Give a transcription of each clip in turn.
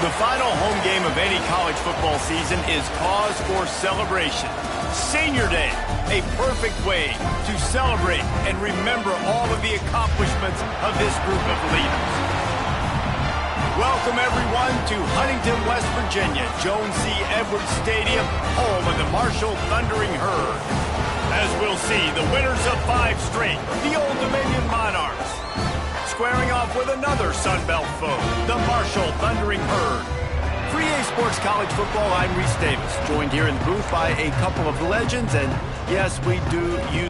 The final home game of any college football season is cause for celebration. Senior Day, a perfect way to celebrate and remember all of the accomplishments of this group of leaders. Welcome, everyone, to Huntington, West Virginia, Joan C. Edwards Stadium, home of the Marshall Thundering Herd. As we'll see, the winners of 5 straight, the Old Dominion Monarchs, squaring off with another Sun Belt foe, the Marshall Thundering Herd. For EA Sports College Football, I'm Reese Davis, joined here in the booth by a couple of legends, and yes, we do use...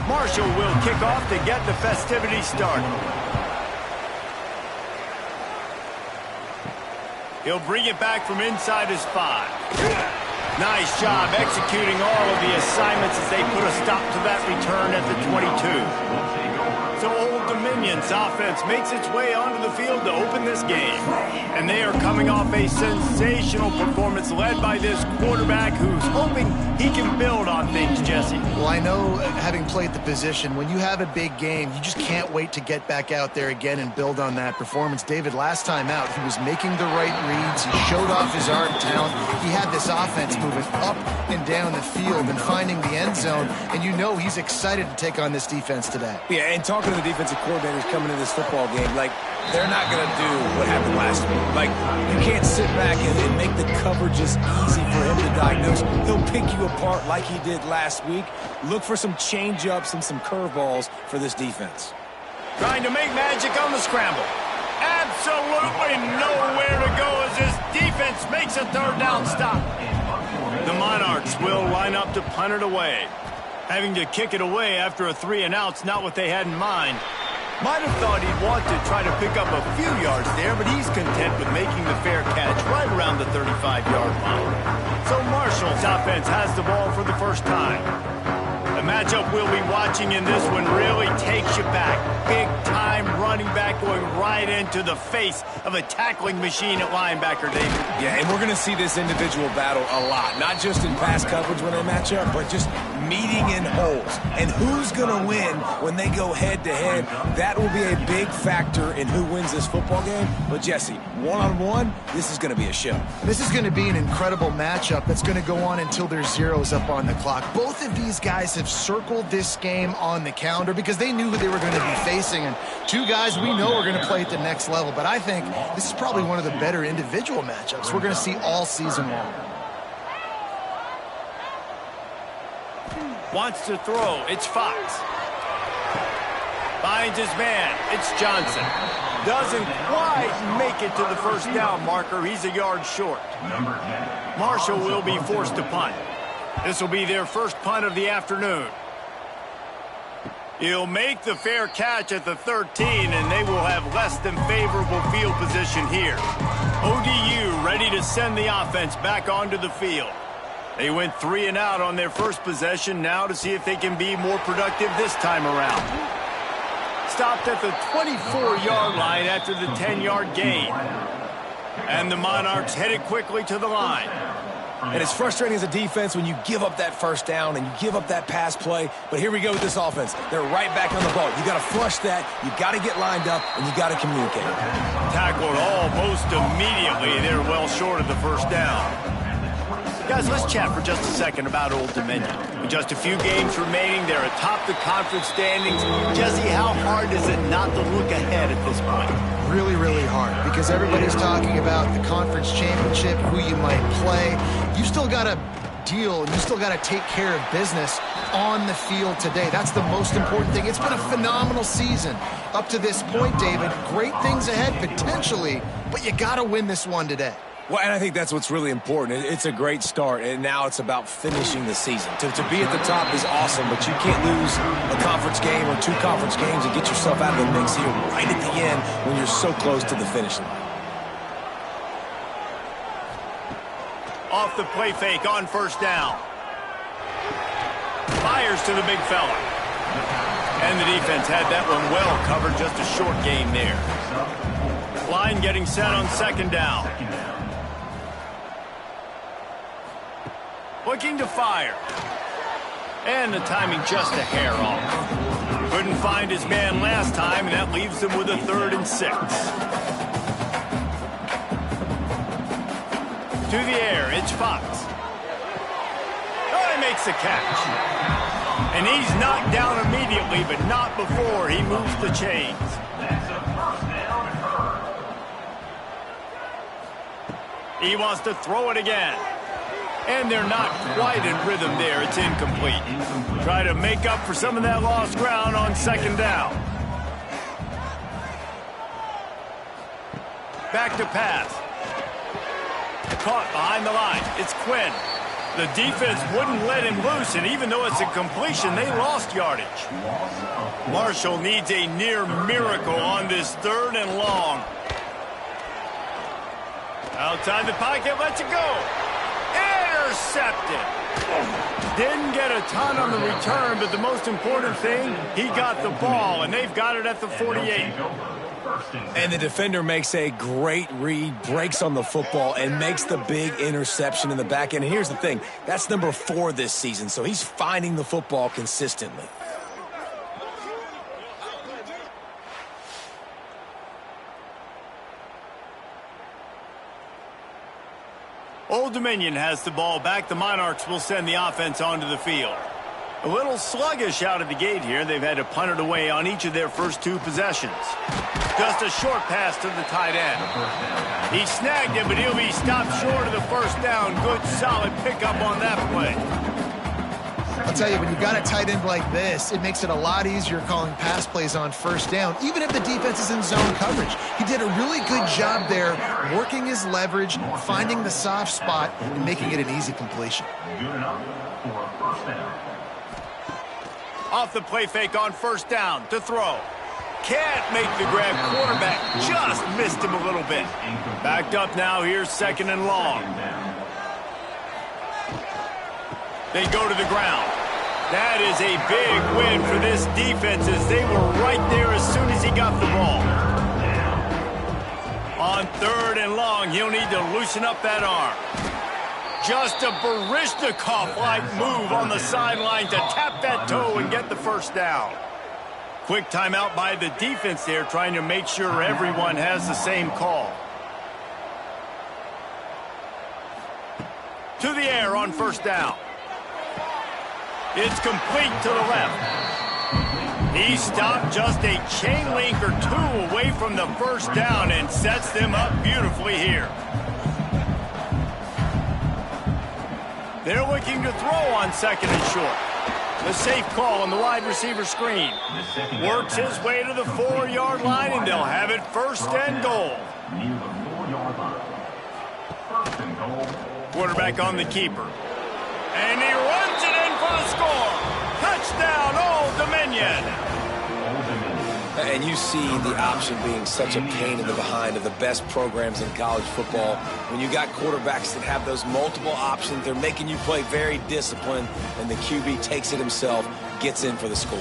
Marshall will kick off to get the festivities started. He'll bring it back from inside his 5. Nice job executing all of the assignments as they put a stop to that return at the 22. So Old Dominion's offense makes its way onto the field to open this game. And they are coming off a sensational performance led by this quarterback who's hoping he can build on things, Jesse. Well, I know, having played the position, when you have a big game, you just can't wait to get back out there again and build on that performance. David, last time out, he was making the right reads. He showed off his arm talent. He had this offense moving up and down the field and finding the end zone. And you know he's excited to take on this defense today. Yeah, and talking to the defensive coordinators coming into this football game, like, they're not going to do what happened last week. Like, you can't sit back and make the coverages easy for him to diagnose. He'll pick you apart like he did last week. Look for some change-ups and some curveballs for this defense. Trying to make magic on the scramble. Absolutely nowhere to go as this defense makes a third down stop. The Monarchs will line up to punt it away. Having to kick it away after a 3-and-out's not what they had in mind. Might have thought he'd want to try to pick up a few yards there, but he's content with making the fair catch right around the 35-yard line. So Marshall's offense has the ball for the first time. The matchup we'll be watching in this one really takes you back. Big-time running back going right into the face of a tackling machine at linebacker, David. Yeah, and we're going to see this individual battle a lot. Not just in pass coverage when they match up, but just meeting in holes. And who's going to win when they go head-to-head? That will be a big factor in who wins this football game. But, Jesse, one-on-one, this is going to be a show. This is going to be an incredible matchup that's going to go on until there's zeros up on the clock. Both of these guys have circled this game on the calendar because they knew who they were going to be facing. And two guys we know are going to play at the next level. But I think this is probably one of the better individual matchups we're going to see all season long. Wants to throw. It's Fox. Finds his man. It's Johnson. Doesn't quite make it to the first down marker. He's a yard short. Marshall will be forced to punt. This will be their first punt of the afternoon. He'll make the fair catch at the 13, and they will have less than favorable field position here. ODU ready to send the offense back onto the field. They went 3-and-out on their first possession, now to see if they can be more productive this time around. Stopped at the 24-yard line after the 10-yard gain. And the Monarchs headed quickly to the line. And it's frustrating as a defense when you give up that first down and you give up that pass play. But here we go with this offense. They're right back on the ball. You got to flush that. You got to get lined up, and you got to communicate. Tackled almost immediately. They're well short of the first down. Guys, let's chat for just a second about Old Dominion. With just a few games remaining, they're atop the conference standings. Jesse, how hard is it not to look ahead at this point? Really, really hard, because everybody's talking about the conference championship, who you might play. You still got to deal, and you still got to take care of business on the field today. That's the most important thing. It's been a phenomenal season up to this point, David. Great things ahead, potentially, but you got to win this one today. Well, and I think that's what's really important. It's a great start, and now it's about finishing the season. To be at the top is awesome, but you can't lose a conference game or 2 conference games and get yourself out of the mix here right at the end when you're so close to the finish line. Off the play fake on first down. Fires to the big fella. And the defense had that one well covered, just a short gain there. Line getting set on second down. Looking to fire. And the timing just a hair off. Couldn't find his man last time, and that leaves him with a 3rd and 6. To the air, it's Fox. Oh, he makes the catch. And he's knocked down immediately, but not before he moves the chains. He wants to throw it again. And they're not quite in rhythm there. It's incomplete. Try to make up for some of that lost ground on 2nd down. Back to pass. Caught behind the line. It's Quinn. The defense wouldn't let him loose, and even though it's a completion, they lost yardage. Marshall needs a near miracle on this 3rd and long. Outside the pocket, lets it go. Intercepted. Didn't get a ton on the return, but the most important thing, he got the ball, and they've got it at the 48. And the defender makes a great read, breaks on the football, and makes the big interception in the back end. And here's the thing, that's number 4 this season, so he's finding the football consistently. Old Dominion has the ball back. The Monarchs will send the offense onto the field. A little sluggish out of the gate here. They've had to punt it away on each of their first 2 possessions. Just a short pass to the tight end. He snagged it, but he'll be stopped short of the 1st down. Good, solid pickup on that play. I'll tell you, when you've got a tight end like this, it makes it a lot easier calling pass plays on 1st down, even if the defense is in zone coverage. He did a really good job there, working his leverage, finding the soft spot, and making it an easy completion. Good enough for a 1st down. Off the play fake on 1st down to throw. Can't make the grab. Quarterback just missed him a little bit. Backed up now. Here's 2nd and long. They go to the ground. That is a big win for this defense as they were right there as soon as he got the ball. On 3rd and long, he'll need to loosen up that arm. Just a Baryshnikov-like move on the sideline to tap that toe and get the 1st down. Quick timeout by the defense there, trying to make sure everyone has the same call. To the air on 1st down. It's complete to the left. He stopped just a chain link or 2 away from the 1st down and sets them up beautifully here. They're looking to throw on 2nd and short. The safe call on the wide receiver screen. Works his way to the 4-yard line, and they'll have it 1st and goal. Near the 4-yard line. 1st and goal. Quarterback on the keeper. And he runs it in for the score. Touchdown, Old Dominion. And you see the option being such a pain in the behind of the best programs in college football. When you got quarterbacks that have those multiple options, they're making you play very disciplined, and the QB takes it himself, gets in for the score.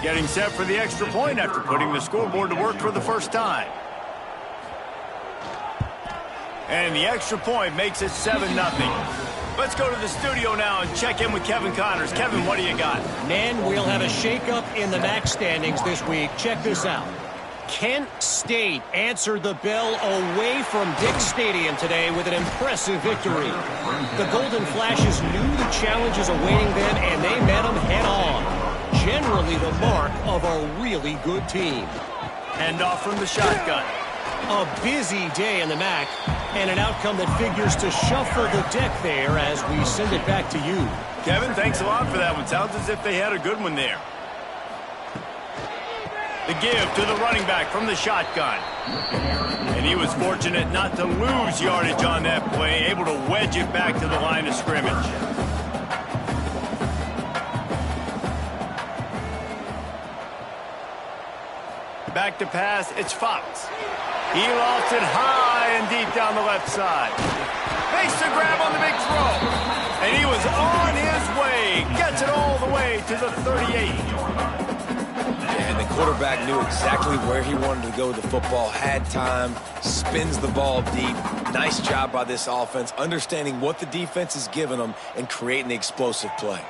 Getting set for the extra point after putting the scoreboard to work for the 1st time. And the extra point makes it 7-0. Let's go to the studio now and check in with Kevin Connors. Kevin, what do you got? Nan, we'll have a shakeup in the MAC standings this week. Check this out. Kent State answered the bell away from Dick Stadium today with an impressive victory. The Golden Flashes knew the challenges awaiting them, and they met them head-on. Generally the mark of a really good team. Handoff from the shotgun. A busy day in the MAC, and an outcome that figures to shuffle the deck there as we send it back to you. Kevin, thanks a lot for that one. Sounds as if they had a good one there. The give to the running back from the shotgun. And he was fortunate not to lose yardage on that play, able to wedge it back to the line of scrimmage. Back to pass, it's Fox. He lost it high and deep down the left side. Makes the grab on the big throw. And he was on his way. Gets it all the way to the 38. And the quarterback knew exactly where he wanted to go with the football, had time, spins the ball deep. Nice job by this offense, understanding what the defense is giving them and creating the explosive play.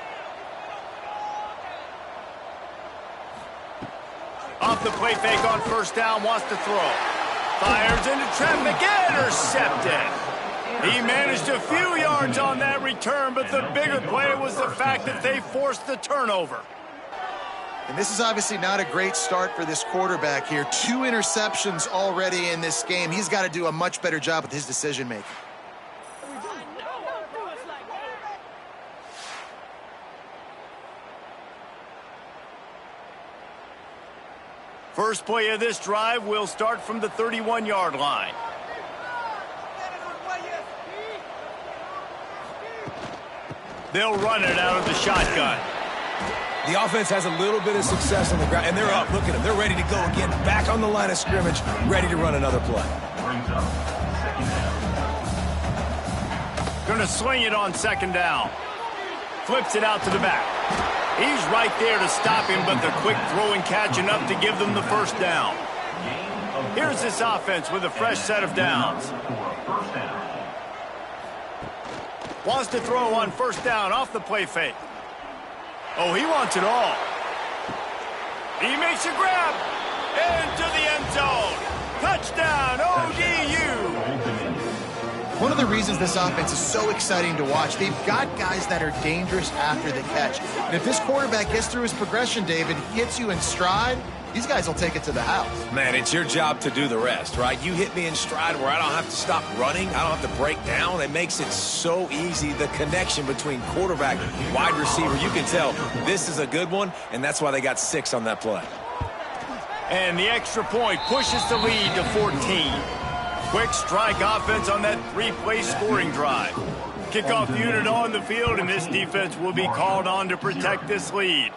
Off the play fake on first down, wants to throw. Fires into traffic, intercepted. He managed a few yards on that return, but the bigger play was the fact that they forced the turnover. And this is obviously not a great start for this quarterback here. 2 interceptions already in this game. He's got to do a much better job with his decision-making. First play of this drive will start from the 31-yard line. They'll run it out of the shotgun. The offense has a little bit of success on the ground, and they're up. Look at them. They're ready to go again. Back on the line of scrimmage, ready to run another play. Going to sling it on second down. Flips it out to the back. He's right there to stop him, but the quick throw and catching up to give them the first down. Here's this offense with a fresh set of downs. Wants to throw on first down off the play fake. Oh, he wants it all. He makes a grab into the end zone. Touchdown, ODU. One of the reasons this offense is so exciting to watch, they've got guys that are dangerous after the catch. And if this quarterback gets through his progression, David, hits you in stride, these guys will take it to the house. Man, it's your job to do the rest, right? You hit me in stride where I don't have to stop running. I don't have to break down. It makes it so easy, the connection between quarterback and wide receiver. You can tell this is a good one, and that's why they got 6 on that play. And the extra point pushes the lead to 14. Quick strike offense on that 3-play scoring drive. Kickoff unit on the field, and this defense will be called on to protect this lead.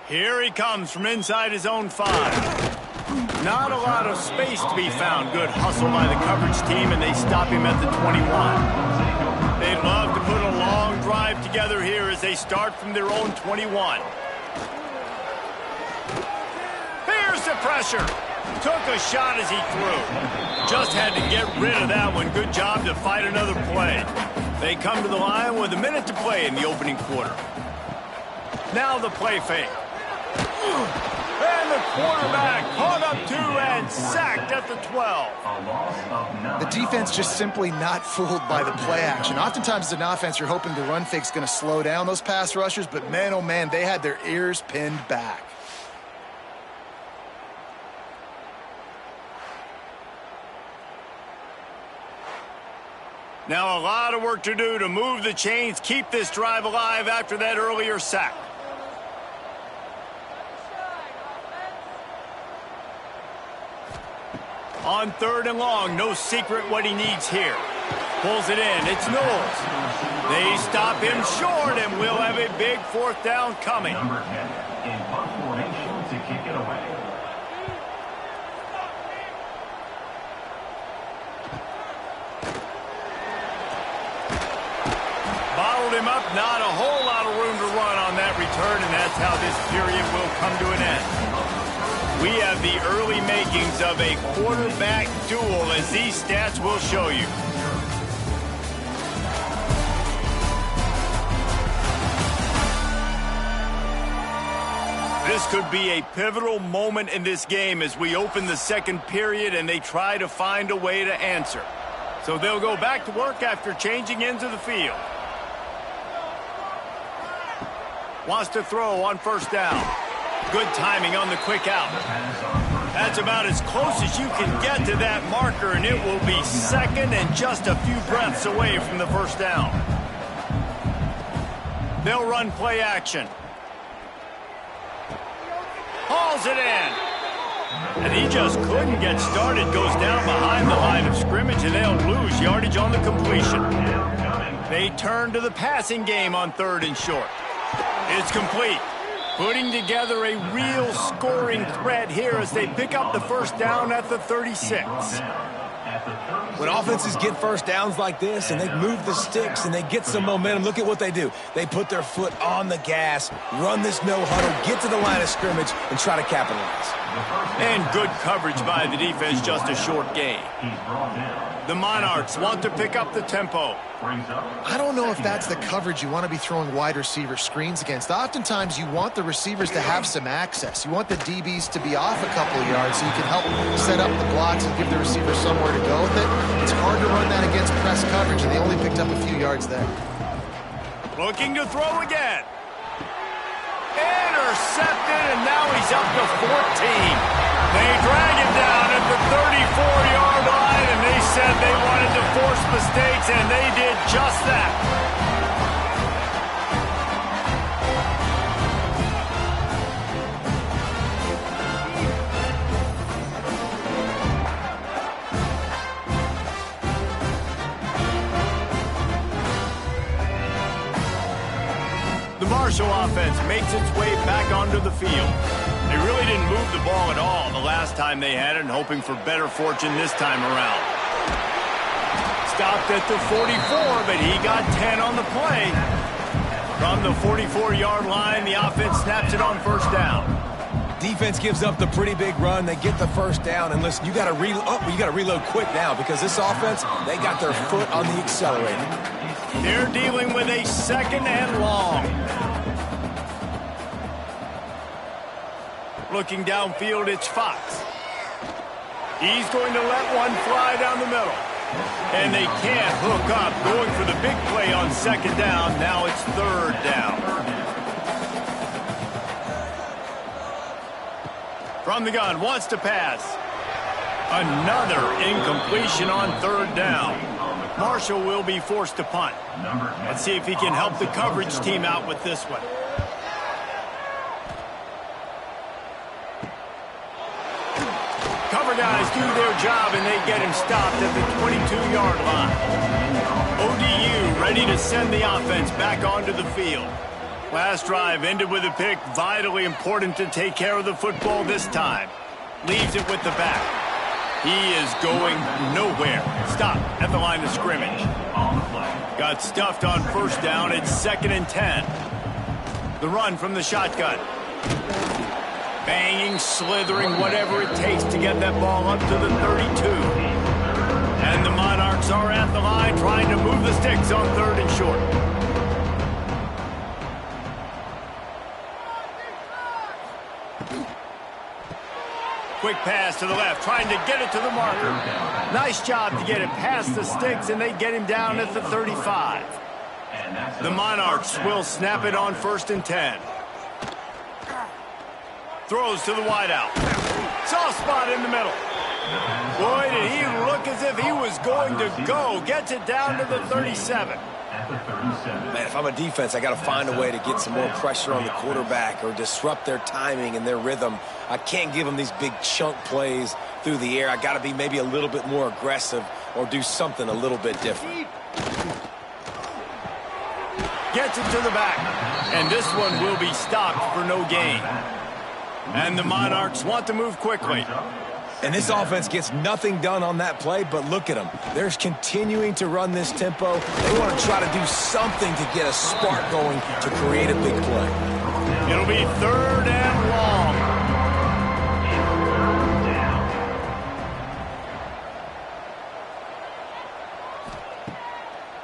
Here he comes from inside his own 5. Not a lot of space to be found. Good hustle by the coverage team, and they stop him at the 21. They'd love to put a long drive together here as they start from their own 21. Here's the pressure. Took a shot as he threw. Just had to get rid of that one. Good job to fight another play. They come to the line with a minute to play in the opening quarter. Now the play fake. And the quarterback caught up to and sacked at the 12. The defense just simply not fooled by the play action. Oftentimes as an offense, you're hoping the run fake's going to slow down those pass rushers, but man, oh man, they had their ears pinned back. Now a lot of work to do to move the chains, keep this drive alive after that earlier sack. On 3rd and long, no secret what he needs here. Pulls it in, it's Knowles. They stop him short, and we'll have a big 4th down coming. Number 10 in punt formation to kick it away. Bottled him up, not a whole lot of room to run on that return, and that's how this period will come to an end. We have the early makings of a quarterback duel, as these stats will show you. This could be a pivotal moment in this game as we open the second period and they try to find a way to answer. So they'll go back to work after changing into the field. Wants to throw on first down. Good timing on the quick out. That's about as close as you can get to that marker, and it will be second and just a few breaths away from the first down. They'll run play action. Hauls it in. And he just couldn't get started. Goes down behind the line of scrimmage, and they'll lose yardage on the completion. They turn to the passing game on 3rd and short. It's complete. Putting together a real scoring threat here as they pick up the first down at the 36. When offenses get first downs like this and they move the sticks and they get some momentum, look at what they do. They put their foot on the gas, run this no huddle, get to the line of scrimmage, and try to capitalize. And good coverage by the defense, just a short gain. The Monarchs want to pick up the tempo. I don't know if that's the coverage you want to be throwing wide receiver screens against. Oftentimes, you want the receivers to have some access. You want the DBs to be off a couple of yards so you can help set up the blocks and give the receiver somewhere to go with it. It's hard to run that against press coverage, and they only picked up a few yards there. Looking to throw again. Intercepted, and now he's up to 14. They drag him down at the 34-yard line, and they said they wanted to force mistakes, and they did just that. The Marshall offense makes its way back onto the field. They really didn't move the ball at all the last time they had it, and hoping for better fortune this time around. Stopped at the 44, but he got 10 on the play. From the 44-yard line, the offense snaps it on first down. Defense gives up the pretty big run. They get the first down, and listen, you got to reload quick now because this offense, they got their foot on the accelerator. They're dealing with a second and long. Looking downfield, it's Fox. He's going to let one fly down the middle. And they can't hook up, going for the big play on second down. Now it's third down. From the gun, wants to pass. Another incompletion on third down. Marshall will be forced to punt. Let's see if he can help the coverage team out with this one. Cover guys do their job, and they get him stopped at the 22-yard line. ODU ready to send the offense back onto the field. Last drive ended with a pick. Vitally important to take care of the football this time. Leaves it with the back. He is going nowhere. Stop at the line of scrimmage. Got stuffed on first down. It's 2nd and 10. The run from the shotgun. Banging, slithering, whatever it takes to get that ball up to the 32. And the Monarchs are at the line trying to move the sticks on 3rd and short. Quick pass to the left, trying to get it to the marker. Nice job to get it past the sticks, and they get him down at the 35. The Monarchs will snap it on 1st and 10. Throws to the wideout. Soft spot in the middle. Boy, did he look as if he was going to go. Gets it down to the 37. Man, if I'm a defense, I got to find a way to get some more pressure on the quarterback or disrupt their timing and their rhythm. I can't give them these big chunk plays through the air. I got to be maybe a little bit more aggressive or do something a little bit different. Gets it to the back. And this one will be stopped for no gain. And the Monarchs want to move quickly. And this offense gets nothing done on that play, but look at them. They're continuing to run this tempo. They want to try to do something to get a spark going to create a big play. It'll be 3rd and long.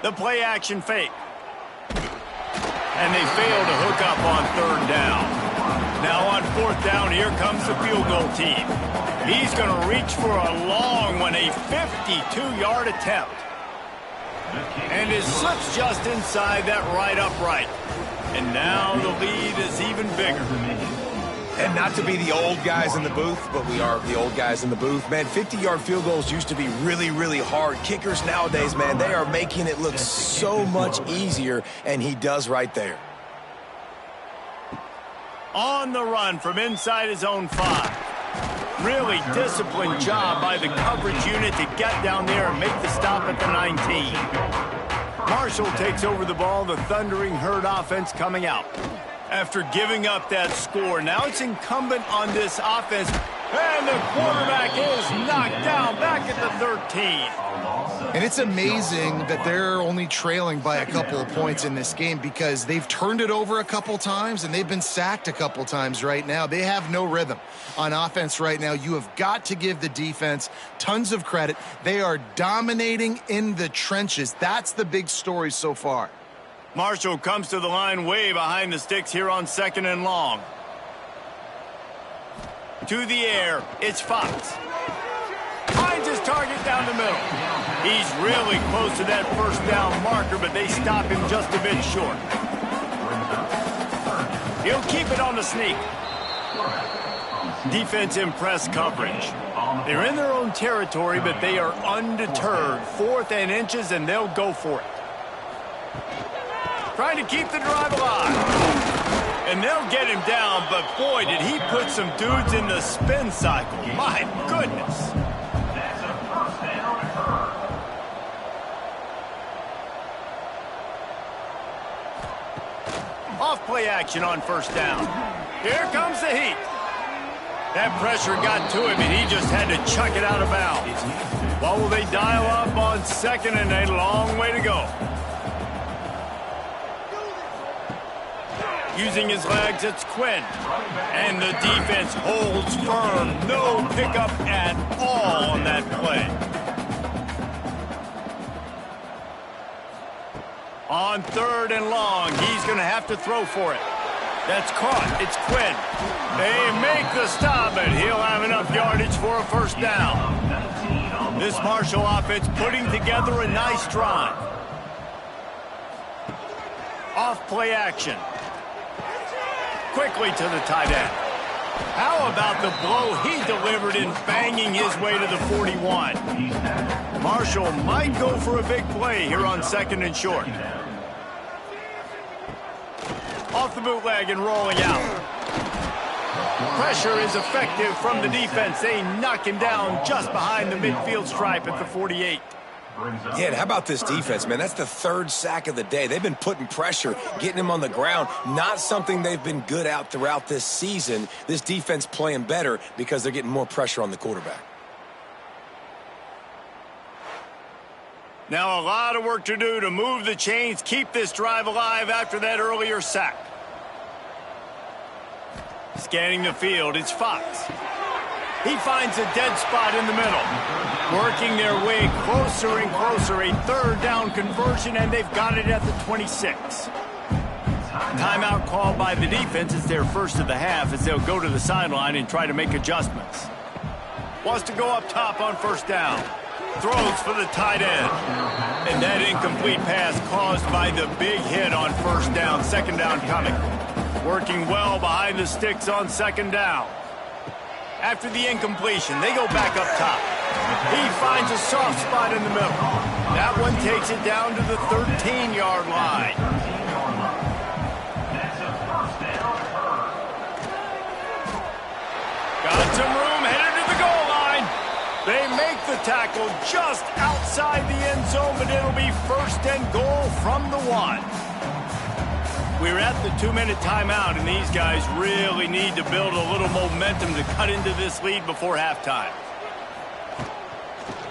The play action fake. And they fail to hook up on 3rd down. Now on 4th down, here comes the field goal team. He's going to reach for a long one, a 52-yard attempt. And it slips just inside that right upright. And now the lead is even bigger. And not to be the old guys in the booth, but we are the old guys in the booth. Man, 50-yard field goals used to be really, really hard. Kickers nowadays, man, they are making it look so much easier, and he does right there. On the run from inside his own 5. Really disciplined job by the coverage unit to get down there and make the stop at the 19. Marshall takes over the ball, the Thundering Herd offense coming out. After giving up that score, now it's incumbent on this offense. And the quarterback is knocked down back at the 13. And it's amazing that they're only trailing by a couple of points in this game because they've turned it over a couple times and they've been sacked a couple times right now. They have no rhythm on offense right now. You have got to give the defense tons of credit. They are dominating in the trenches. That's the big story so far. Marshall comes to the line way behind the sticks here on 2nd and long. To the air, it's Fox. Finds his target down the middle. He's really close to that first down marker, but they stop him just a bit short. He'll keep it on the sneak. Defense in press coverage. They're in their own territory, but they are undeterred. 4th and inches, and they'll go for it. Trying to keep the drive alive. And they'll get him down, but boy, did he put some dudes in the spin cycle. My goodness. Off-play action on 1st down. Here comes the heat. That pressure got to him, and he just had to chuck it out of bounds. What will they dial up on 2nd and a long way to go? Using his legs, it's Quinn. And the defense holds firm. No pickup at all on that play. On 3rd and long, he's going to have to throw for it. That's caught. It's Quinn. They make the stop, but he'll have enough yardage for a 1st down. This Marshall offense putting together a nice drive. Off-play action. Quickly to the tight end. How about the blow he delivered in banging his way to the 41? Marshall might go for a big play here on 2nd and short. Off the bootleg and rolling out. Pressure is effective from the defense. They knock him down just behind the midfield stripe at the 48. Yeah, and how about this defense, man? That's the 3rd sack of the day. They've been putting pressure, getting him on the ground. Not something they've been good at throughout this season. This defense playing better because they're getting more pressure on the quarterback. Now a lot of work to do to move the chains, keep this drive alive after that earlier sack. Scanning the field, it's Fox. He finds a dead spot in the middle. Working their way closer and closer. A 3rd down conversion, and they've got it at the 26. Timeout called by the defense. It's their first of the half as they'll go to the sideline and try to make adjustments. Wants to go up top on 1st down. Throws for the tight end. And that incomplete pass caused by the big hit on 1st down. 2nd down coming. Working well behind the sticks on 2nd down. After the incompletion, they go back up top. He finds a soft spot in the middle. That one takes it down to the 13-yard line. Got some room, headed to the goal line. They make the tackle just outside the end zone, but it'll be 1st and goal from the 1. We're at the 2-minute timeout, and these guys really need to build a little momentum to cut into this lead before halftime.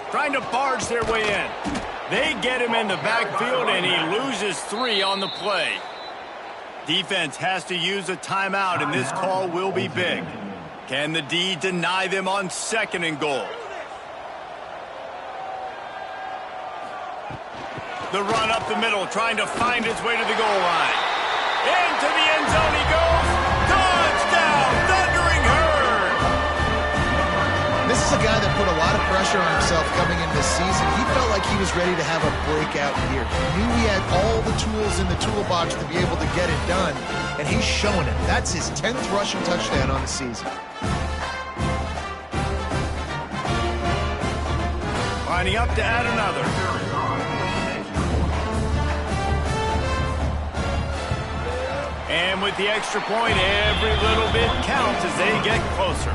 Trying to barge their way in. They get him in the backfield, and he loses 3 on the play. Defense has to use a timeout, and this call will be big. Can the D deny them on 2nd and goal? The run up the middle, trying to find his way to the goal line. Into the end zone he goes. Touchdown, Thundering Herd. This is a guy that put a lot of pressure on himself coming into this season. He felt like he was ready to have a breakout year. He knew he had all the tools in the toolbox to be able to get it done, and he's showing it. That's his 10th rushing touchdown on the season. Lining up to add another. And with the extra point, every little bit counts as they get closer.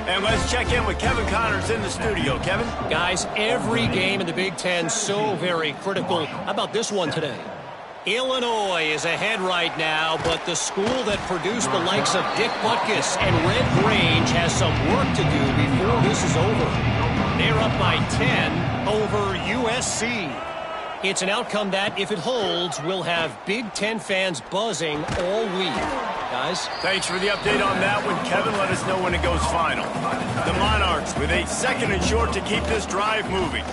And let's check in with Kevin Connors in the studio. Kevin? Guys, every game in the Big Ten so very critical. How about this one today? Illinois is ahead right now, but the school that produced the likes of Dick Butkus and Red Grange has some work to do before this is over. They're up by 10 over USC. It's an outcome that, if it holds, will have Big Ten fans buzzing all week. Guys? Thanks for the update on that one, Kevin. Let us know when it goes final. The Monarchs with a 2nd and short to keep this drive moving.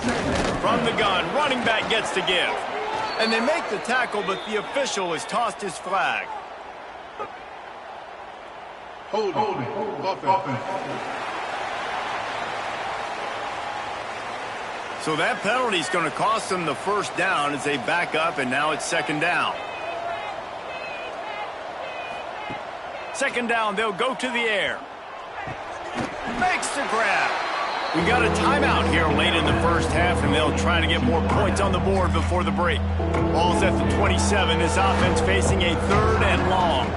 From the gun, running back gets to give. And they make the tackle, but the official has tossed his flag. Holding. Offense. So that penalty is going to cost them the 1st down as they back up, and now it's 2nd down. 2nd down, they'll go to the air. Makes the grab. We got a timeout here late in the 1st half, and they'll try to get more points on the board before the break. Ball's at the 27. This offense facing a 3rd and long.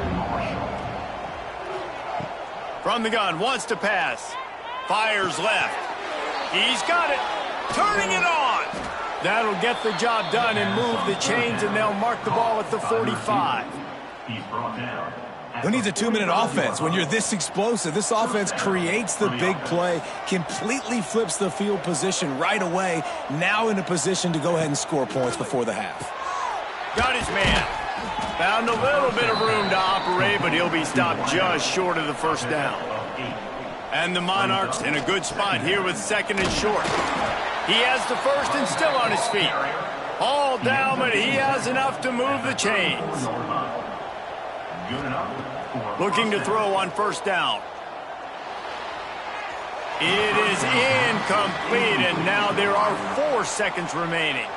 From the gun, wants to pass. Fires left. He's got it. Turning it on. That'll get the job done and move the chains, and they'll mark the ball at the 45. He's brought down. Who needs a 2-minute offense when you're this explosive? This offense creates the big play, completely flips the field position right away, now in a position to go ahead and score points before the half. Got his man. Found a little bit of room to operate, but he'll be stopped just short of the 1st down. And the Monarchs in a good spot here with 2nd and short. He has the 1st and still on his feet. All down, but he has enough to move the chains. Looking to throw on 1st down. It is incomplete, and now there are 4 seconds remaining.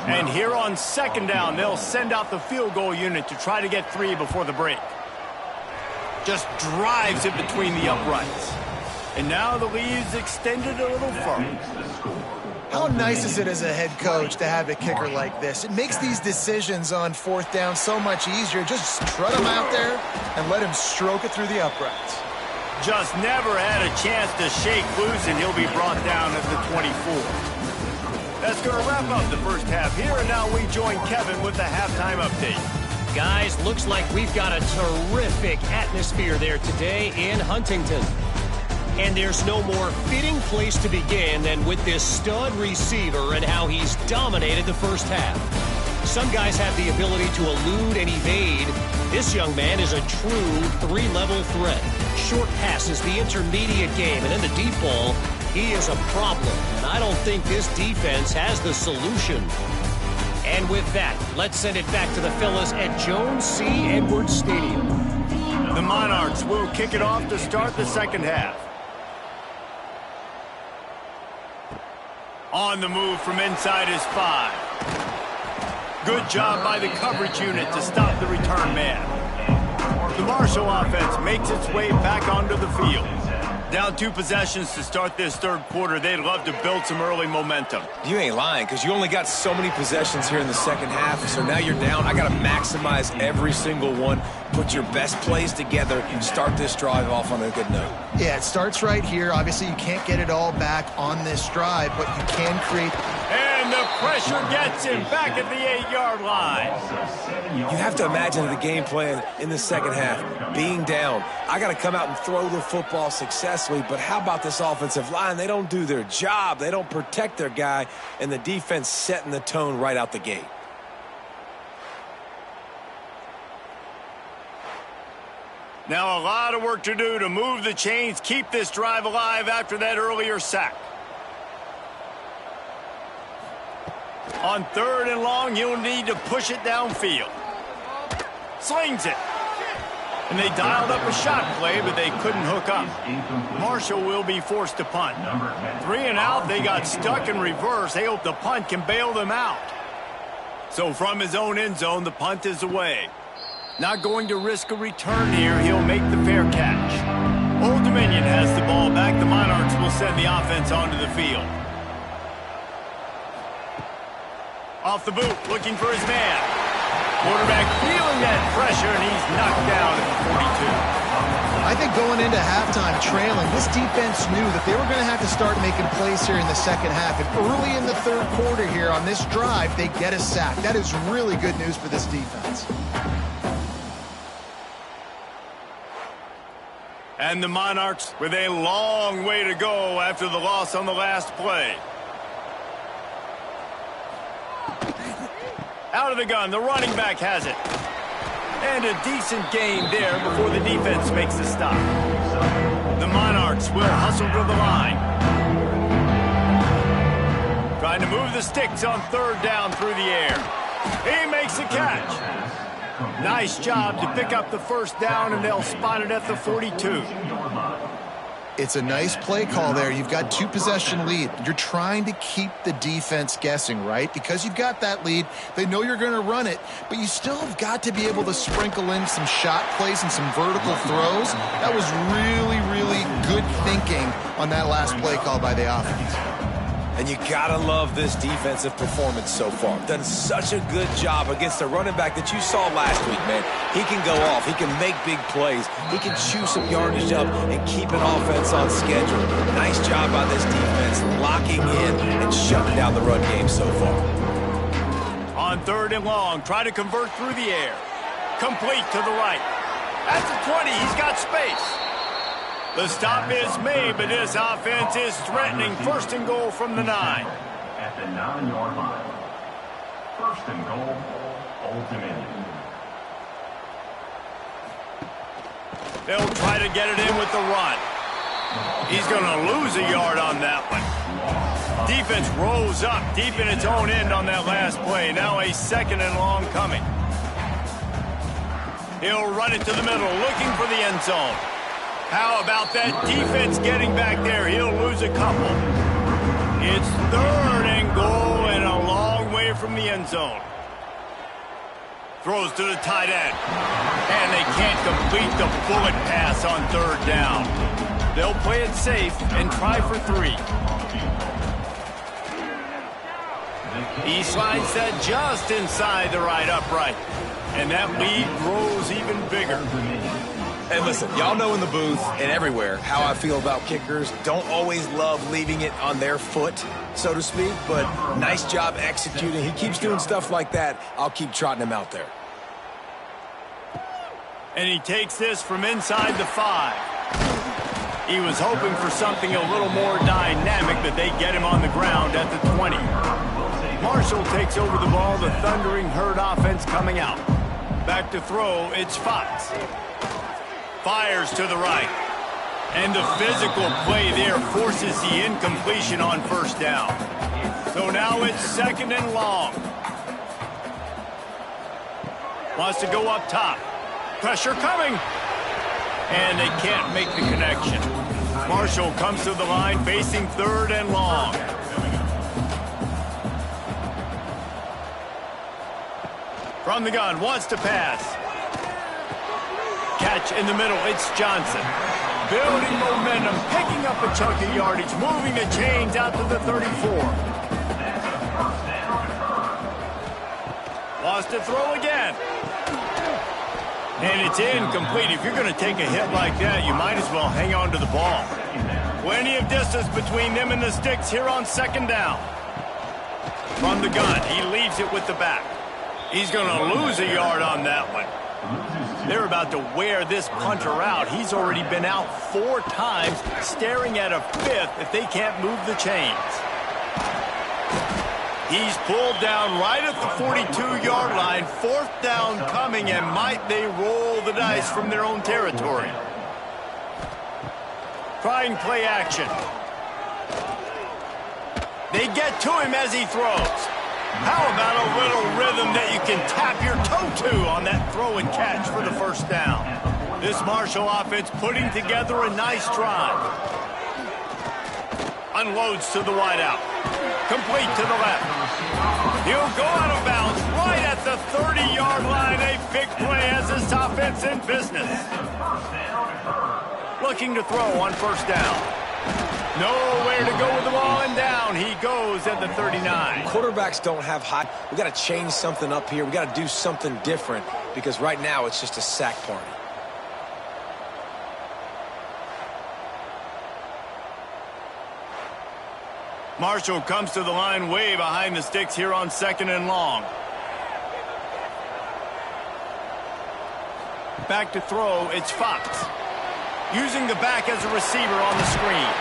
And here on 2nd down, they'll send out the field goal unit to try to get 3 before the break. Just drives it between the uprights. And now the lead's extended a little further. How nice is it as a head coach to have a kicker like this? It makes these decisions on 4th down so much easier. Just strut him out there and let him stroke it through the uprights. Just never had a chance to shake loose, and he'll be brought down at the 24. That's going to wrap up the 1st half here, and now we join Kevin with the halftime update. Guys, looks like we've got a terrific atmosphere there today in Huntington. And there's no more fitting place to begin than with this stud receiver and how he's dominated the 1st half. Some guys have the ability to elude and evade. This young man is a true 3-level threat. Short passes, the intermediate game, and in the deep ball, he is a problem. And I don't think this defense has the solution. And with that, let's send it back to the fellas at Jones C. Edwards Stadium. The Monarchs will kick it off to start the 2nd half. On the move from inside his 5. Good job by the coverage unit to stop the return man. The Marshall offense makes its way back onto the field. Down 2 possessions to start this 3rd quarter. They'd love to build some early momentum. You ain't lying, because you only got so many possessions here in the 2nd half, so now you're down. I got to maximize every single one, put your best plays together, and start this drive off on a good note. Yeah, it starts right here. Obviously, you can't get it all back on this drive, but you can create... And the pressure gets him back at the 8-yard line. You have to imagine the game plan in the 2nd half, being down. I got to come out and throw the football successfully, but how about this offensive line? They don't do their job. They don't protect their guy, and the defense setting the tone right out the gate. Now a lot of work to do to move the chains, keep this drive alive after that earlier sack. On 3rd and long, you'll need to push it downfield. Slings it. And they dialed up a shot play, but they couldn't hook up. Marshall will be forced to punt. 3 and out, they got stuck in reverse. They hope the punt can bail them out. So from his own end zone, the punt is away. Not going to risk a return here. He'll make the fair catch. Old Dominion has the ball back. The Monarchs will send the offense onto the field. Off the boot, looking for his man. Quarterback feeling that pressure, and he's knocked down at the 42. I think going into halftime trailing, this defense knew that they were going to have to start making plays here in the 2nd half. And early in the 3rd quarter here on this drive, they get a sack. That is really good news for this defense. And the Monarchs with a long way to go after the loss on the last play. Out of the gun, the running back has it. And a decent gain there before the defense makes the stop. The Monarchs will hustle to the line. Trying to move the sticks on third down through the air. He makes the catch. Nice job to pick up the first down, and they'll spot it at the 42. It's a nice play call there. You've got 2-possession lead. You're trying to keep the defense guessing, right? Because you've got that lead, they know you're going to run it, but you still have got to be able to sprinkle in some shot plays and some vertical throws. That was really, really good thinking on that last play call by the offense. And you gotta love this defensive performance so far. Done such a good job against the running back that you saw last week, man. He can go off. He can make big plays. He can chew some yardage up and keep an offense on schedule. Nice job by this defense locking in and shutting down the run game so far. On third and long, try to convert through the air. Complete to the right. At the 20, he's got space. The stop is made, but this offense is threatening. First and goal from the 9. At the 9-yard line. First and goal, Old Dominion. They'll try to get it in with the run. He's going to lose a yard on that one. Defense rose up deep in its own end on that last play. Now a second and long coming. He'll run it to the middle, looking for the end zone. How about that defense getting back there? He'll lose a couple. It's third and goal and a long way from the end zone. Throws to the tight end. And they can't complete the bullet pass on third down. They'll play it safe and try for 3. He slides that just inside the right upright. And that lead grows even bigger. And listen, y'all know in the booth and everywhere how I feel about kickers. Don't always love leaving it on their foot, so to speak, but nice job executing. He keeps doing stuff like that. I'll keep trotting him out there. And he takes this from inside the 5. He was hoping for something a little more dynamic, but they get him on the ground at the 20. Marshall takes over the ball, the Thundering Herd offense coming out. Back to throw, it's Fox. Fires to the right. And the physical play there forces the incompletion on first down. So now it's second and long. Wants to go up top. Pressure coming. And they can't make the connection. Marshall comes to the line facing third and long. From the gun, wants to pass. Catch in the middle, it's Johnson. Building momentum, picking up a chunk of yardage, moving the chains out to the 34. Wants to throw again. And it's incomplete. If you're going to take a hit like that, you might as well hang on to the ball. Plenty of distance between them and the sticks here on second down. From the gun, he leaves it with the back. He's going to lose a yard on that one. They're about to wear this punter out. He's already been out 4 times, staring at a 5th if they can't move the chains. He's pulled down right at the 42-yard line. 4th down coming, and might they roll the dice from their own territory. Trying play action. They get to him as he throws. How about a little rhythm that you can tap your toe to on that throw and catch for the first down? This Marshall offense putting together a nice drive. Unloads to the wideout. Complete to the left. He'll go out of bounds right at the 30-yard line. A big play as this offense in business. Looking to throw on first down. Nowhere to go with the ball, and down he goes at the 39. Quarterbacks don't have high. We got to change something up here. We got to do something different because right now it's just a sack party. Marshall comes to the line way behind the sticks here on second and long. Back to throw, it's Fox. using the back as a receiver on the screen.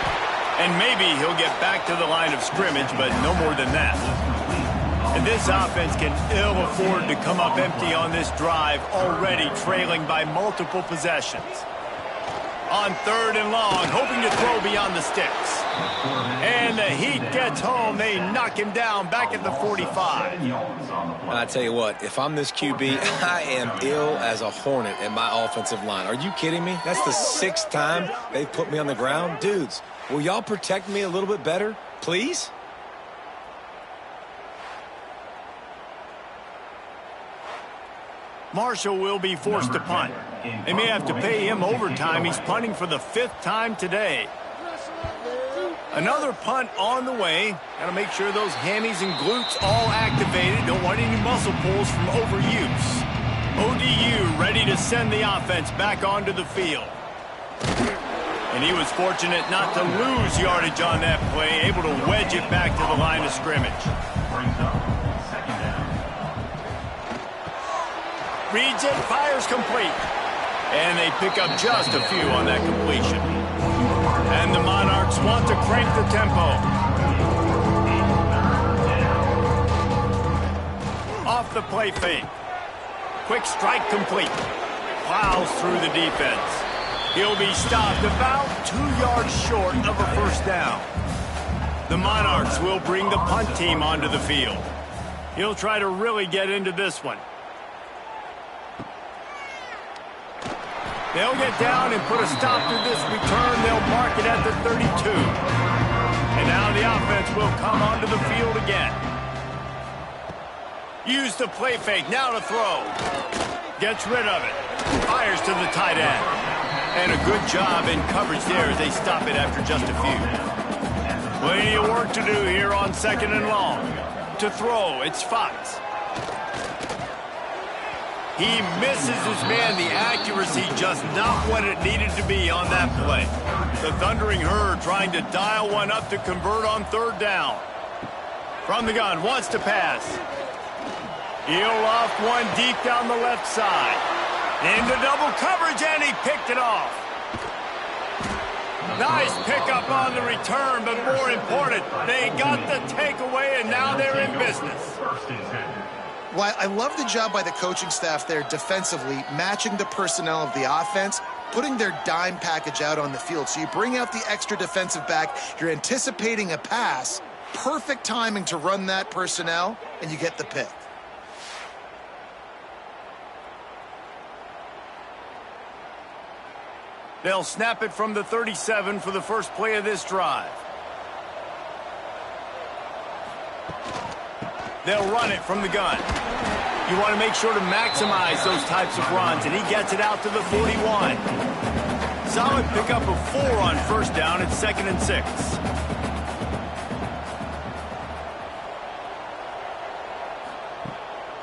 And maybe he'll get back to the line of scrimmage, but no more than that. And this offense can ill afford to come up empty on this drive, already trailing by multiple possessions. On 3rd and long, hoping to throw beyond the sticks. And the heat gets home. They knock him down back at the 45. I tell you what, if I'm this QB, I am ill as a hornet in my offensive line. Are you kidding me? That's the 6th time they've put me on the ground. Dudes, will y'all protect me a little bit better, please? Marshall will be forced to punt. They may have to pay him overtime. He's punting for the 5th time today. Another punt on the way. Got to make sure those hammies and glutes all activated. Don't want any muscle pulls from overuse. ODU ready to send the offense back onto the field. And he was fortunate not to lose yardage on that play, able to wedge it back to the line of scrimmage. Reads it, fires complete. And they pick up just a few on that completion. And the Monarchs want to crank the tempo. Off the play fake. Quick strike complete. Plows through the defense. He'll be stopped about 2 yards short of a first down. The Monarchs will bring the punt team onto the field. He'll try to really get into this one. They'll get down and put a stop to this return. They'll mark it at the 32. And now the offense will come onto the field again. Use the play fake. Now to throw. Gets rid of it. Fires to the tight end. And a good job in coverage there as they stop it after just a few. Plenty of work to do here on 2nd and long. To throw, it's Fox. He misses his man. The accuracy just not what it needed to be on that play. The Thundering Herd trying to dial one up to convert on 3rd down. From the gun, wants to pass. He'll loft one deep down the left side. Into double coverage, and he picked it off. Nice pickup on the return, but more important, they got the takeaway, and now they're in business. Well, I love the job by the coaching staff there defensively, matching the personnel of the offense, putting their dime package out on the field. So you bring out the extra defensive back, you're anticipating a pass, perfect timing to run that personnel, and you get the pick. They'll snap it from the 37 for the first play of this drive. They'll run it from the gun. You want to make sure to maximize those types of runs, and he gets it out to the 41. Solid pickup of 4 on 1st down. It's 2nd and 6.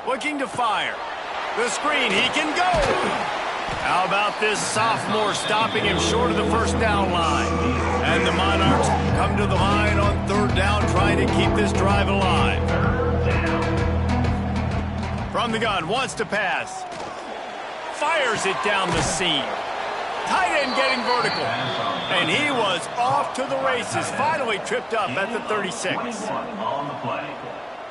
Looking to fire. The screen, he can go! How about this sophomore stopping him short of the first down line? And the Monarchs come to the line on 3rd down, trying to keep this drive alive. From the gun, wants to pass. Fires it down the seam. Tight end getting vertical. And he was off to the races, finally tripped up at the 36.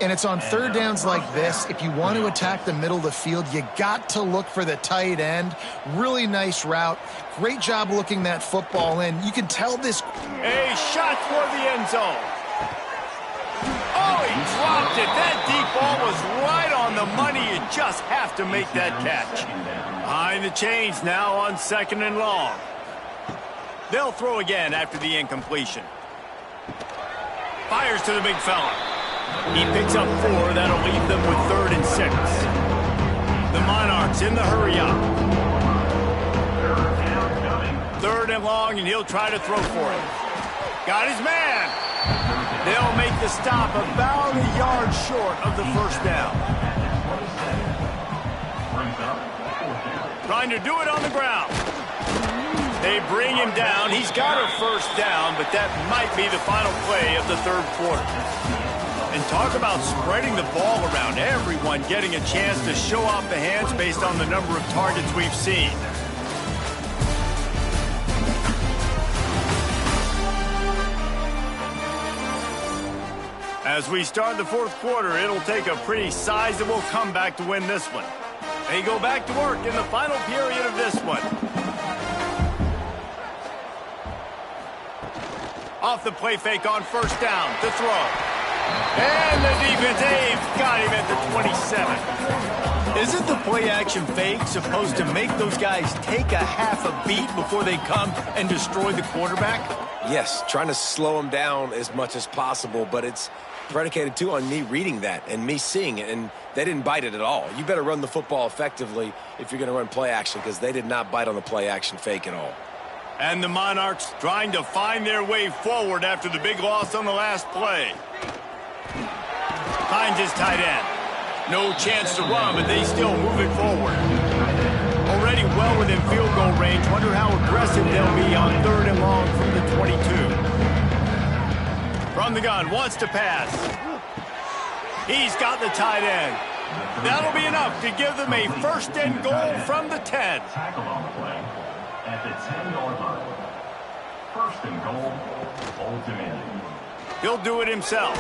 And it's on 3rd downs like this. If you want to attack the middle of the field, you got to look for the tight end. Really nice route. Great job looking that football in. You can tell this. A shot for the end zone. Oh, he dropped it. That deep ball was right on the money. You just have to make that catch. Behind the chains now on 2nd and long. They'll throw again after the incompletion. Fires to the big fella. He picks up 4. That'll leave them with 3rd and 6. The Monarchs in the hurry-up. 3rd and long, and he'll try to throw for it. Got his man. They'll make the stop about a yard short of the first down. Trying to do it on the ground. They bring him down. He's got a first down, but that might be the final play of the 3rd quarter. And talk about spreading the ball around, everyone getting a chance to show off the hands based on the number of targets we've seen. As we start the fourth quarter, it'll take a pretty sizable comeback to win this one. They go back to work in the final period of this one. Off the play fake on first down to throw. And the defense, they've got him at the 27. Isn't the play action fake supposed to make those guys take a half a beat before they come and destroy the quarterback? Yes, trying to slow him down as much as possible, but it's predicated, too, on me reading that and me seeing it, and they didn't bite it at all. You better run the football effectively if you're going to run play action, because they did not bite on the play action fake at all. And the Monarchs trying to find their way forward after the big loss on the last play. Finds his tight end. No chance to run, but they still move it forward. Already well within field goal range. Wonder how aggressive they'll be on 3rd and long from the 22. From the gun, wants to pass. He's got the tight end. That'll be enough to give them a 1st and goal from the 10. Tackle on the play at the 10-yard line. 1st and goal, Old Dominion. He'll do it himself.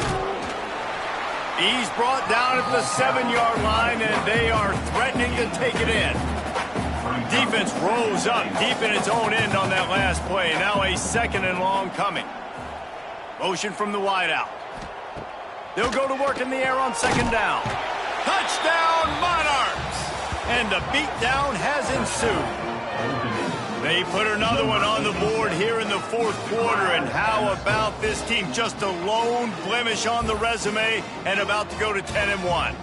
He's brought down at the 7-yard line, and they are threatening to take it in. Defense rose up deep in its own end on that last play. Now a 2nd and long coming. Motion from the wideout. They'll go to work in the air on 2nd down. Touchdown, Monarchs! And the beatdown has ensued. They put another one on the board here in the 4th quarter, and how about this team? Just a lone blemish on the resume and about to go to 10-1.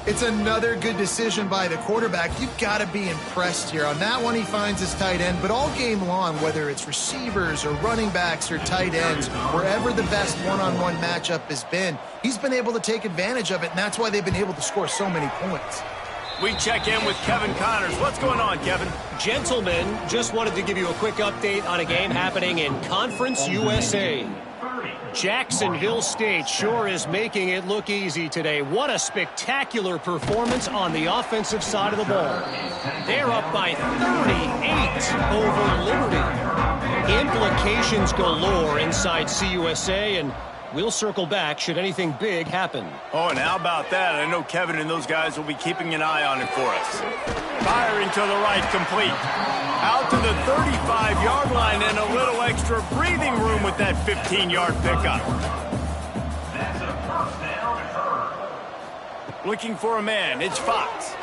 It's another good decision by the quarterback. You've got to be impressed here. On that one, he finds his tight end, but all game long, whether it's receivers or running backs or tight ends, wherever the best one-on-one matchup has been, he's been able to take advantage of it, and that's why they've been able to score so many points. We check in with Kevin Connors. What's going on, Kevin? Gentlemen, just wanted to give you a quick update on a game happening in Conference USA. Jacksonville State sure is making it look easy today. What a spectacular performance on the offensive side of the ball. They're up by 38 over Liberty. Implications galore inside CUSA, and we'll circle back should anything big happen. Oh, and how about that? I know Kevin and those guys will be keeping an eye on it for us. Firing to the right, complete. Out to the 35-yard line and a little extra breathing room with that 15-yard pickup. That's a 1st down. Looking for a man. It's Fox.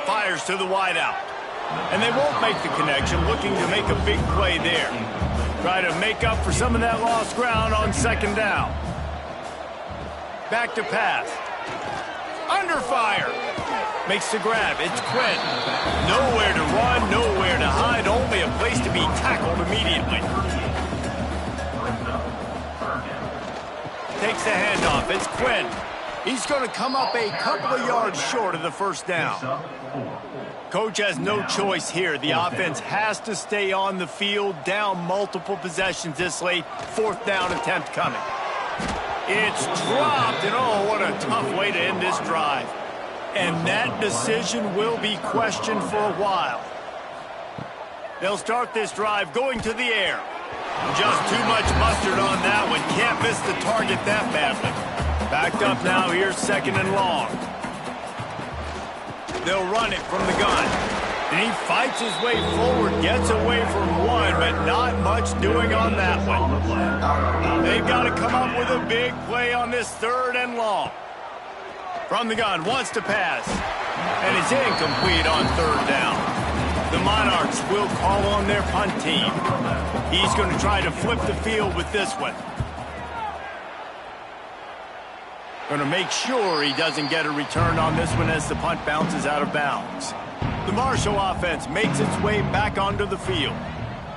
Fires to the wideout. And they won't make the connection, looking to make a big play there. Try to make up for some of that lost ground on 2nd down. Back to pass. Under fire. Makes the grab. It's Quinn. Nowhere to run, nowhere to hide. Only a place to be tackled immediately. Takes the handoff. It's Quinn. He's going to come up a couple of yards short of the 1st down. Coach has no choice here. The offense has to stay on the field, down multiple possessions this late. 4th down attempt coming. It's dropped, and oh, what a tough way to end this drive. And that decision will be questioned for a while. They'll start this drive going to the air. Just too much mustard on that one. Can't miss the target that badly. Backed up now, here's 2nd and long. They'll run it from the gun. And he fights his way forward, gets away from one, but not much doing on that one. They've got to come up with a big play on this 3rd and long. From the gun, wants to pass. And it's incomplete on 3rd down. The Monarchs will call on their punt team. He's going to try to flip the field with this one. Going to make sure he doesn't get a return on this one as the punt bounces out of bounds. The Marshall offense makes its way back onto the field.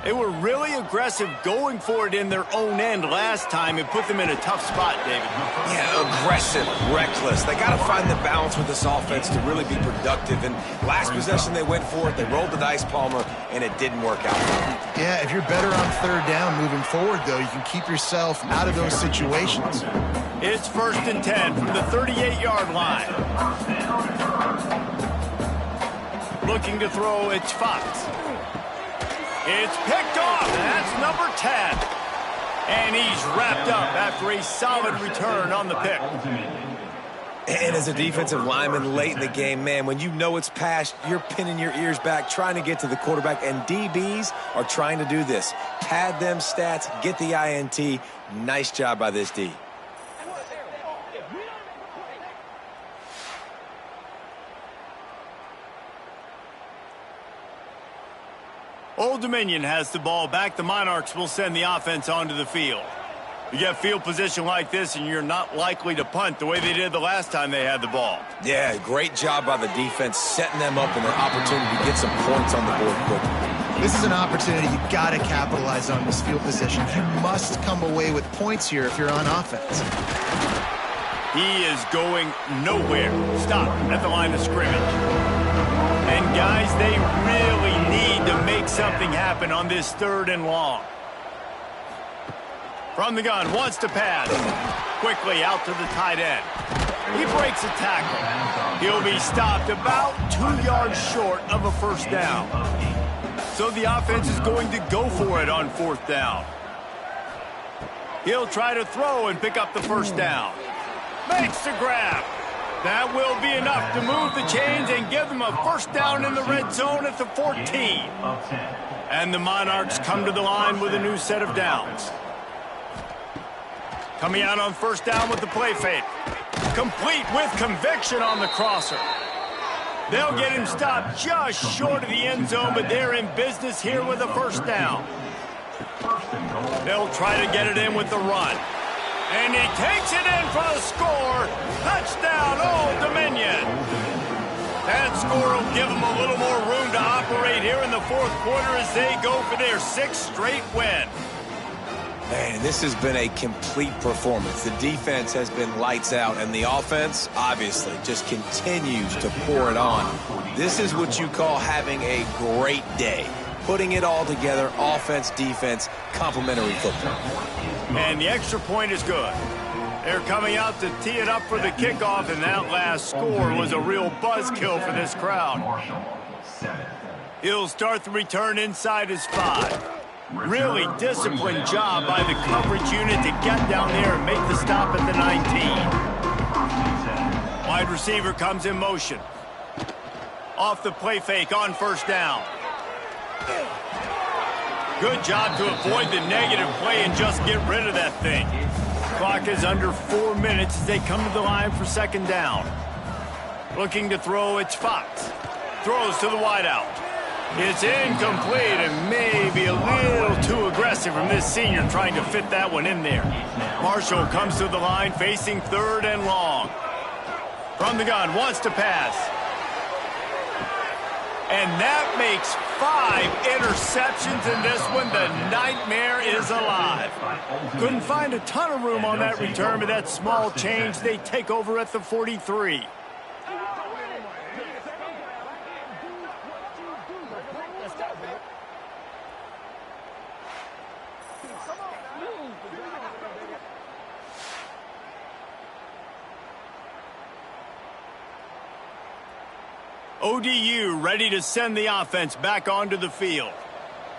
They were really aggressive going for it in their own end last time. It put them in a tough spot, David. Yeah, aggressive, reckless. They got to find the balance with this offense to really be productive. And last possession they went for it. They rolled the dice, Palmer, and it didn't work out. Yeah, if you're better on 3rd down moving forward, though, you can keep yourself out of those situations. It's 1st and 10 from the 38-yard line. Looking to throw, it's Fox. It's picked off, and that's number 10. And he's wrapped up after a solid return on the pick. And as a defensive lineman late in the game, man, when you know it's past, you're pinning your ears back, trying to get to the quarterback, and DBs are trying to do this. Pad them stats, get the INT. Nice job by this D. Old Dominion has the ball back. The Monarchs will send the offense onto the field. You get field position like this, and you're not likely to punt the way they did the last time they had the ball. Yeah, great job by the defense, setting them up in an opportunity to get some points on the board quickly. This is an opportunity you got to capitalize on this field position. You must come away with points here if you're on offense. He is going nowhere. Stop at the line of scrimmage. And guys, they really need to make something happen on this 3rd and long. From the gun, wants to pass. Quickly out to the tight end. He breaks a tackle. He'll be stopped about 2 yards short of a first down. So the offense is going to go for it on 4th down. He'll try to throw and pick up the first down. Makes the grab. That will be enough to move the chains and give them a first down in the red zone at the 14. And the Monarchs come to the line with a new set of downs. Coming out on first down with the play fake. Complete with conviction on the crosser. They'll get him stopped just short of the end zone, but they're in business here with a first down. They'll try to get it in with the run. And he takes it in for the score. Touchdown, Old Dominion. That score will give them a little more room to operate here in the 4th quarter as they go for their 6th straight win. Man, this has been a complete performance. The defense has been lights out, and the offense, obviously, just continues to pour it on. This is what you call having a great day. Putting it all together, offense, defense, complementary football. And the extra point is good. They're coming out to tee it up for the kickoff, and that last score was a real buzzkill for this crowd. He'll start the return inside his 5. Really disciplined job by the coverage unit to get down there and make the stop at the 19. Wide receiver comes in motion. Off the play fake on first down. Good job to avoid the negative play and just get rid of that thing. Clock is under 4 minutes as they come to the line for 2nd down. Looking to throw, it's Fox. Throws to the wideout. It's incomplete and maybe a little too aggressive from this senior trying to fit that one in there. Marshall comes to the line facing 3rd and long. From the gun, wants to pass. And that makes 5 interceptions in this one. The nightmare is alive. Couldn't find a ton of room on that return, but that small change, they take over at the 43. ODU ready to send the offense back onto the field.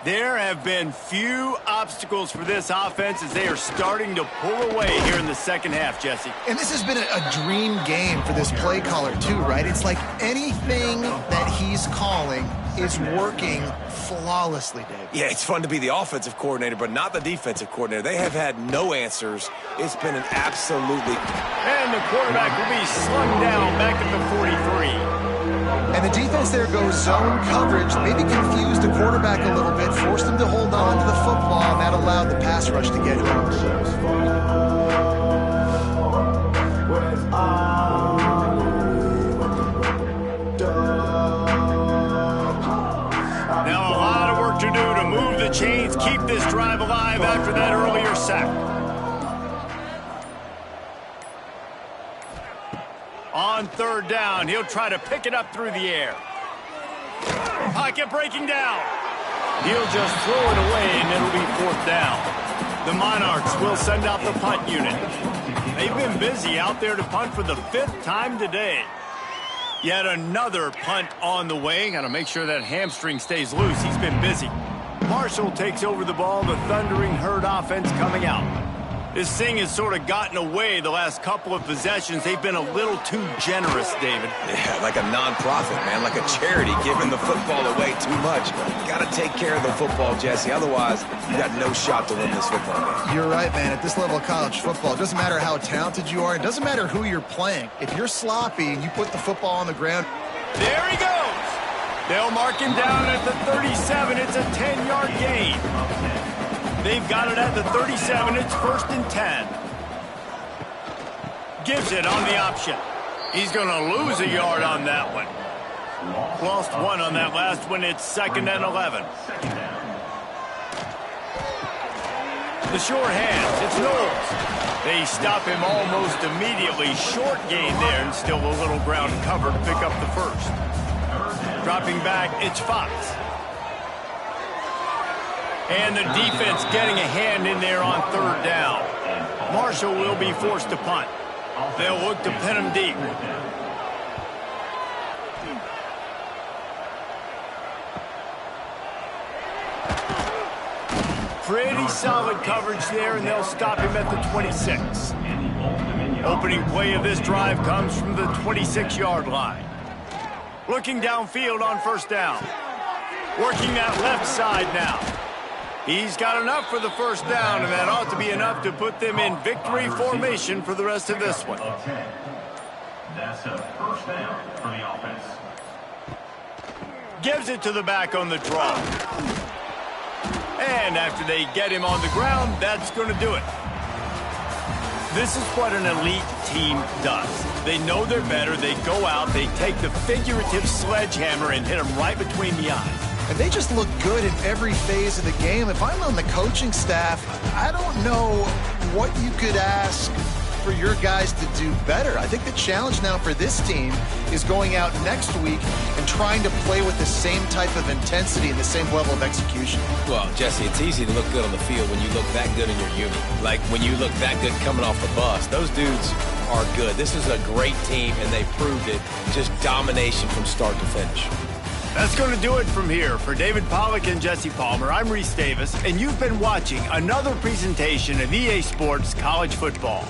There have been few obstacles for this offense as they are starting to pull away here in the 2nd half, Jesse. And this has been a dream game for this play caller too, right? It's like anything that he's calling is working flawlessly, Dave. Yeah, it's fun to be the offensive coordinator, but not the defensive coordinator. They have had no answers. It's been an absolutely... And the quarterback will be slung down back at the 43. And the defense there goes zone coverage, maybe confused the quarterback a little bit, forced him to hold on to the football, and that allowed the pass rush to get home. Now a lot of work to do to move the chains, keep this drive alive after that earlier sack. On 3rd down, he'll try to pick it up through the air. Pocket breaking down. He'll just throw it away, and it'll be 4th down. The Monarchs will send out the punt unit. They've been busy out there to punt for the 5th time today. Yet another punt on the way. Got to make sure that hamstring stays loose. He's been busy. Marshall takes over the ball, the Thundering Herd offense coming out. This thing has sort of gotten away the last couple of possessions. They've been a little too generous, David. Yeah, like a non-profit, man, like a charity giving the football away too much. You got to take care of the football, Jesse. Otherwise, you got no shot to win this football game. You're right, man. At this level of college football, it doesn't matter how talented you are. It doesn't matter who you're playing. If you're sloppy and you put the football on the ground. There he goes. They'll mark him down at the 37. It's a 10-yard gain. They've got it at the 37. It's 1st and 10. Gives it on the option. He's going to lose a yard on that one. Lost one on that last one. It's 2nd and 11. The short hands. It's Knowles. They stop him almost immediately. Short gain there, and still a little ground cover to pick up the first. Dropping back, it's Fox. And the defense getting a hand in there on 3rd down. Marshall will be forced to punt. They'll look to pin him deep. Pretty solid coverage there, and they'll stop him at the 26. Opening play of this drive comes from the 26-yard line. Looking downfield on 1st down. Working that left side now. He's got enough for the 1st down, and that ought to be enough to put them in victory formation for the rest of this one. That's a 1st down for the offense. Gives it to the back on the draw. And after they get him on the ground, that's going to do it. This is what an elite team does. They know they're better. They go out, they take the figurative sledgehammer and hit him right between the eyes. And they just look good in every phase of the game. If I'm on the coaching staff, I don't know what you could ask for your guys to do better. I think the challenge now for this team is going out next week and trying to play with the same type of intensity and the same level of execution. Well, Jesse, it's easy to look good on the field when you look that good in your unit. Like when you look that good coming off the bus. Those dudes are good. This is a great team, and they proved it. Just domination from start to finish. That's going to do it from here. For David Pollack and Jesse Palmer, I'm Reese Davis, and you've been watching another presentation of EA Sports College Football.